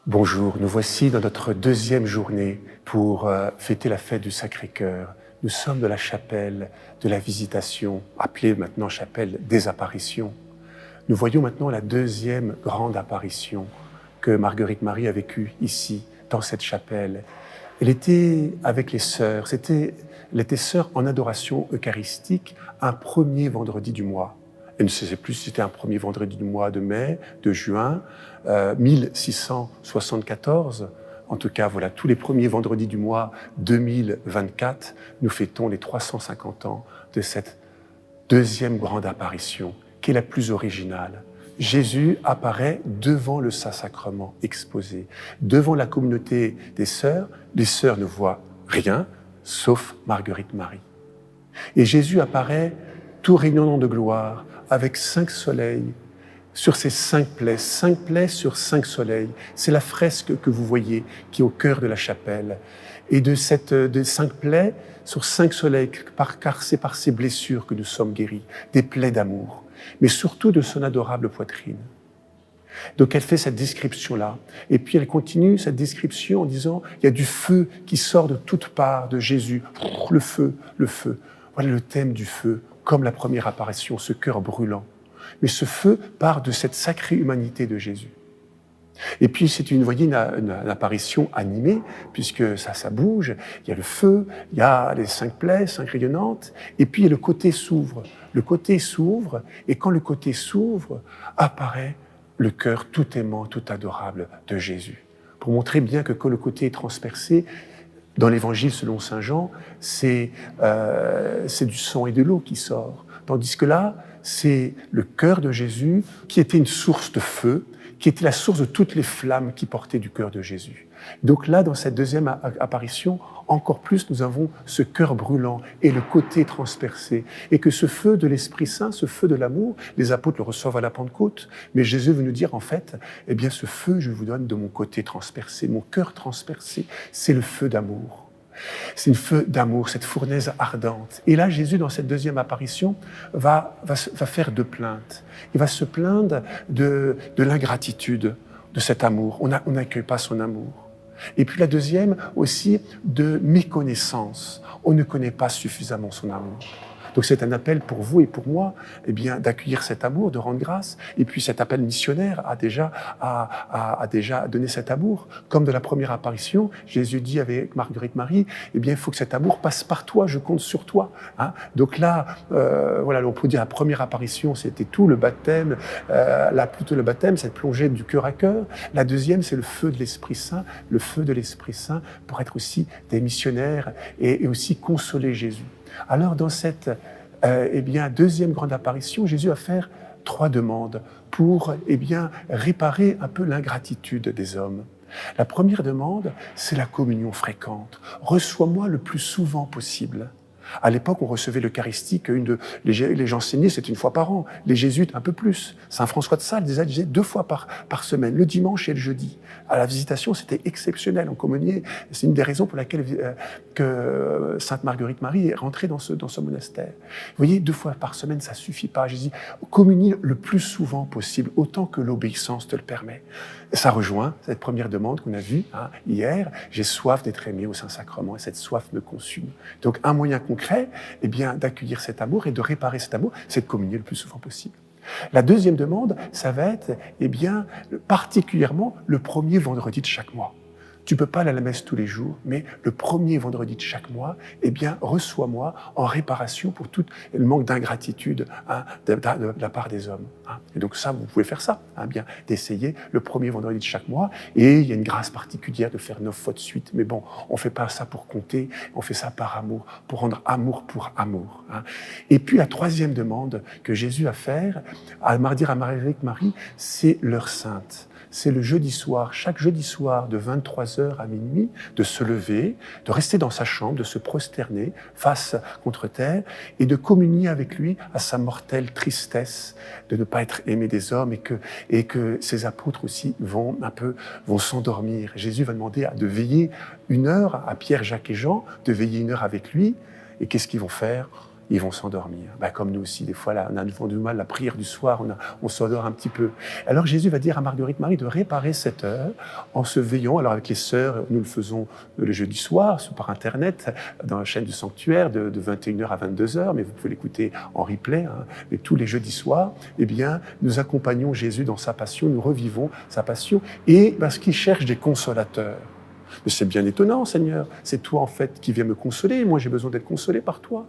Bonjour, nous voici dans notre deuxième journée pour fêter la fête du Sacré-Cœur. Nous sommes de la chapelle de la Visitation, appelée maintenant chapelle des apparitions. Nous voyons maintenant la deuxième grande apparition que Marguerite Marie a vécue ici, dans cette chapelle. Elle était avec les sœurs, elle était sœur en adoration eucharistique un premier vendredi du mois. Elle ne sait plus si c'était un premier vendredi du mois de mai, de juin, 1674. En tout cas, voilà, tous les premiers vendredis du mois 2024, nous fêtons les 350 ans de cette deuxième grande apparition, qui est la plus originale. Jésus apparaît devant le Saint-Sacrement exposé, devant la communauté des sœurs. Les sœurs ne voient rien, sauf Marguerite Marie. Et Jésus apparaît tout rayonnant de gloire, avec 5 soleils sur ces 5 plaies sur 5 soleils. C'est la fresque que vous voyez, qui est au cœur de la chapelle. Et de 5 plaies sur 5 soleils, car c'est par ces blessures que nous sommes guéris, des plaies d'amour, mais surtout de son adorable poitrine. Donc elle fait cette description-là, et puis elle continue cette description en disant « il y a du feu qui sort de toutes parts de Jésus, le feu, le feu ». Voilà le thème du feu, comme la première apparition, ce cœur brûlant. Mais ce feu part de cette sacrée humanité de Jésus. Et puis c'est une apparition animée, puisque ça bouge, il y a le feu, il y a les 5 plaies, 5 rayonnantes, et puis le côté s'ouvre. Le côté s'ouvre, et quand le côté s'ouvre, apparaît le cœur tout aimant, tout adorable de Jésus. Pour montrer bien que quand le côté est transpercé, dans l'Évangile selon saint Jean, c'est du sang et de l'eau qui sort. Tandis que là, c'est le cœur de Jésus qui était une source de feu, qui était la source de toutes les flammes qui portaient du cœur de Jésus. Donc là, dans cette deuxième apparition, encore plus, nous avons ce cœur brûlant et le côté transpercé. Et que ce feu de l'Esprit Saint, ce feu de l'amour, les apôtres le reçoivent à la Pentecôte, mais Jésus veut nous dire, en fait, eh bien, ce feu, je vous donne de mon côté transpercé, mon cœur transpercé, c'est le feu d'amour. C'est une feu d'amour, cette fournaise ardente. Et là, Jésus, dans cette deuxième apparition, va faire 2 plaintes. Il va se plaindre de l'ingratitude de cet amour. On n'accueille pas son amour. Et puis la deuxième aussi, de méconnaissance. On ne connaît pas suffisamment son amour. Donc c'est un appel pour vous et pour moi, eh bien, d'accueillir cet amour, de rendre grâce. Et puis cet appel missionnaire a déjà donné cet amour. Comme de la première apparition, Jésus dit avec Marguerite Marie, eh bien, il faut que cet amour passe par toi, je compte sur toi. Hein. Donc là, voilà, on peut dire la première apparition, c'était tout le baptême, plutôt le baptême, cette plongée du cœur à cœur. La deuxième, c'est le feu de l'Esprit Saint, le feu de l'Esprit Saint pour être aussi des missionnaires et aussi consoler Jésus. Alors, dans cette deuxième grande apparition, Jésus va faire 3 demandes pour réparer un peu l'ingratitude des hommes. La première demande, c'est la communion fréquente. Reçois-moi le plus souvent possible. À l'époque, on recevait l'Eucharistie, les gens enseignaient, c'était 1 fois par an. Les jésuites, un peu plus. Saint François de Sales disait 2 fois par semaine, le dimanche et le jeudi. À la Visitation, c'était exceptionnel. On communiait. C'est une des raisons pour laquelle que Sainte Marguerite Marie est rentrée dans ce monastère. Vous voyez, 2 fois par semaine, ça suffit pas. Jésus, communie le plus souvent possible, autant que l'obéissance te le permet. Ça rejoint cette première demande qu'on a vue hier. J'ai soif d'être aimé au Saint-Sacrement et cette soif me consume. Donc, un moyen concret, d'accueillir cet amour et de réparer cet amour, c'est de communier le plus souvent possible. La deuxième demande, ça va être, particulièrement le premier vendredi de chaque mois. Tu peux pas aller à la messe tous les jours, mais le premier vendredi de chaque mois, reçois-moi en réparation pour tout le manque d'ingratitude de la part des hommes. Et donc ça, vous pouvez faire ça, d'essayer le premier vendredi de chaque mois. Et il y a une grâce particulière de faire 9 fois de suite. Mais bon, on fait pas ça pour compter, on fait ça par amour, pour rendre amour pour amour. Et puis la troisième demande que Jésus va faire, à dire à Marguerite Marie, c'est l'heure sainte. C'est le jeudi soir, chaque jeudi soir de 23h à minuit, de se lever, de rester dans sa chambre, de se prosterner face contre terre et de communier avec lui à sa mortelle tristesse de ne pas être aimé des hommes et que ses apôtres aussi vont s'endormir. Jésus va demander de veiller 1 heure à Pierre, Jacques et Jean, de veiller 1 heure avec lui. Et qu'est-ce qu'ils vont faire ? ils vont s'endormir. Comme nous aussi, des fois, là, on a du mal, la prière du soir, on s'endort un petit peu. Alors Jésus va dire à Marguerite Marie de réparer cette heure en se veillant. Alors avec les sœurs, nous le faisons le jeudi soir, par Internet, dans la chaîne du Sanctuaire, de 21h à 22h, mais vous pouvez l'écouter en replay. Mais tous les jeudis soirs, nous accompagnons Jésus dans sa passion, nous revivons sa passion, et parce qu'il cherche des consolateurs. Mais c'est bien étonnant, Seigneur, c'est toi en fait qui viens me consoler, moi j'ai besoin d'être consolé par toi.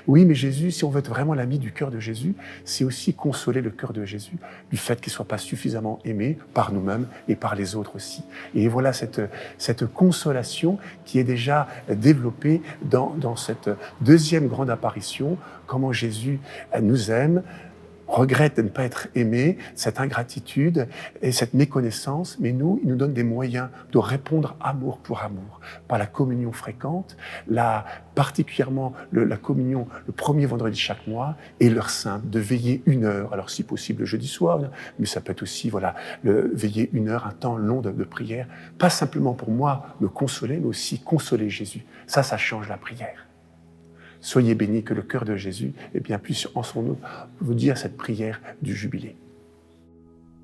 Oui, mais Jésus, si on veut être vraiment l'ami du cœur de Jésus, c'est aussi consoler le cœur de Jésus, du fait qu'il ne soit pas suffisamment aimé par nous-mêmes et par les autres aussi. Et voilà cette consolation qui est déjà développée dans cette deuxième grande apparition, comment Jésus nous aime, regrette de ne pas être aimé, cette ingratitude et cette méconnaissance, mais il nous donne des moyens de répondre amour pour amour, par la communion fréquente, particulièrement la communion le premier vendredi de chaque mois, et l'heure sainte, de veiller 1 heure, alors si possible le jeudi soir, mais ça peut être aussi veiller 1 heure, un temps long de prière, pas simplement pour moi me consoler, mais aussi consoler Jésus. Ça change la prière. Soyez bénis, que le cœur de Jésus puisse en son nom vous dire cette prière du jubilé.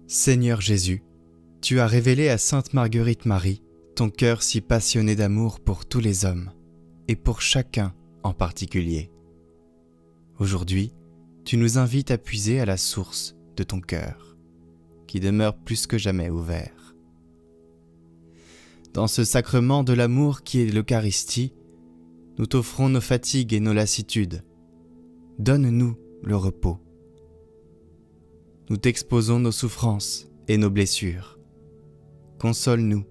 Seigneur Jésus, tu as révélé à Sainte Marguerite Marie ton cœur si passionné d'amour pour tous les hommes, et pour chacun en particulier. Aujourd'hui, tu nous invites à puiser à la source de ton cœur, qui demeure plus que jamais ouvert. Dans ce sacrement de l'amour qui est l'Eucharistie, nous t'offrons nos fatigues et nos lassitudes. Donne-nous le repos. Nous t'exposons nos souffrances et nos blessures. Console-nous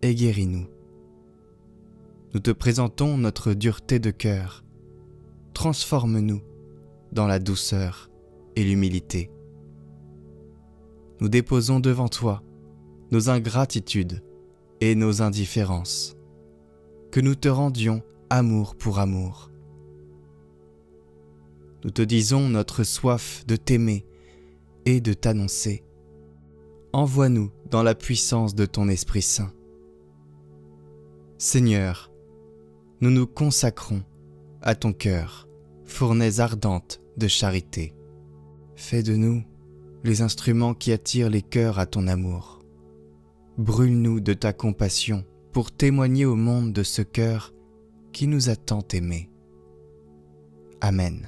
et guéris-nous. Nous te présentons notre dureté de cœur. Transforme-nous dans la douceur et l'humilité. Nous déposons devant toi nos ingratitudes et nos indifférences. Que nous te rendions amour pour amour. Nous te disons notre soif de t'aimer et de t'annoncer. Envoie-nous dans la puissance de ton Esprit Saint. Seigneur, nous nous consacrons à ton cœur, fournaise ardente de charité. Fais de nous les instruments qui attirent les cœurs à ton amour. Brûle-nous de ta compassion pour témoigner au monde de ce cœur qui nous a tant aimés. Amen.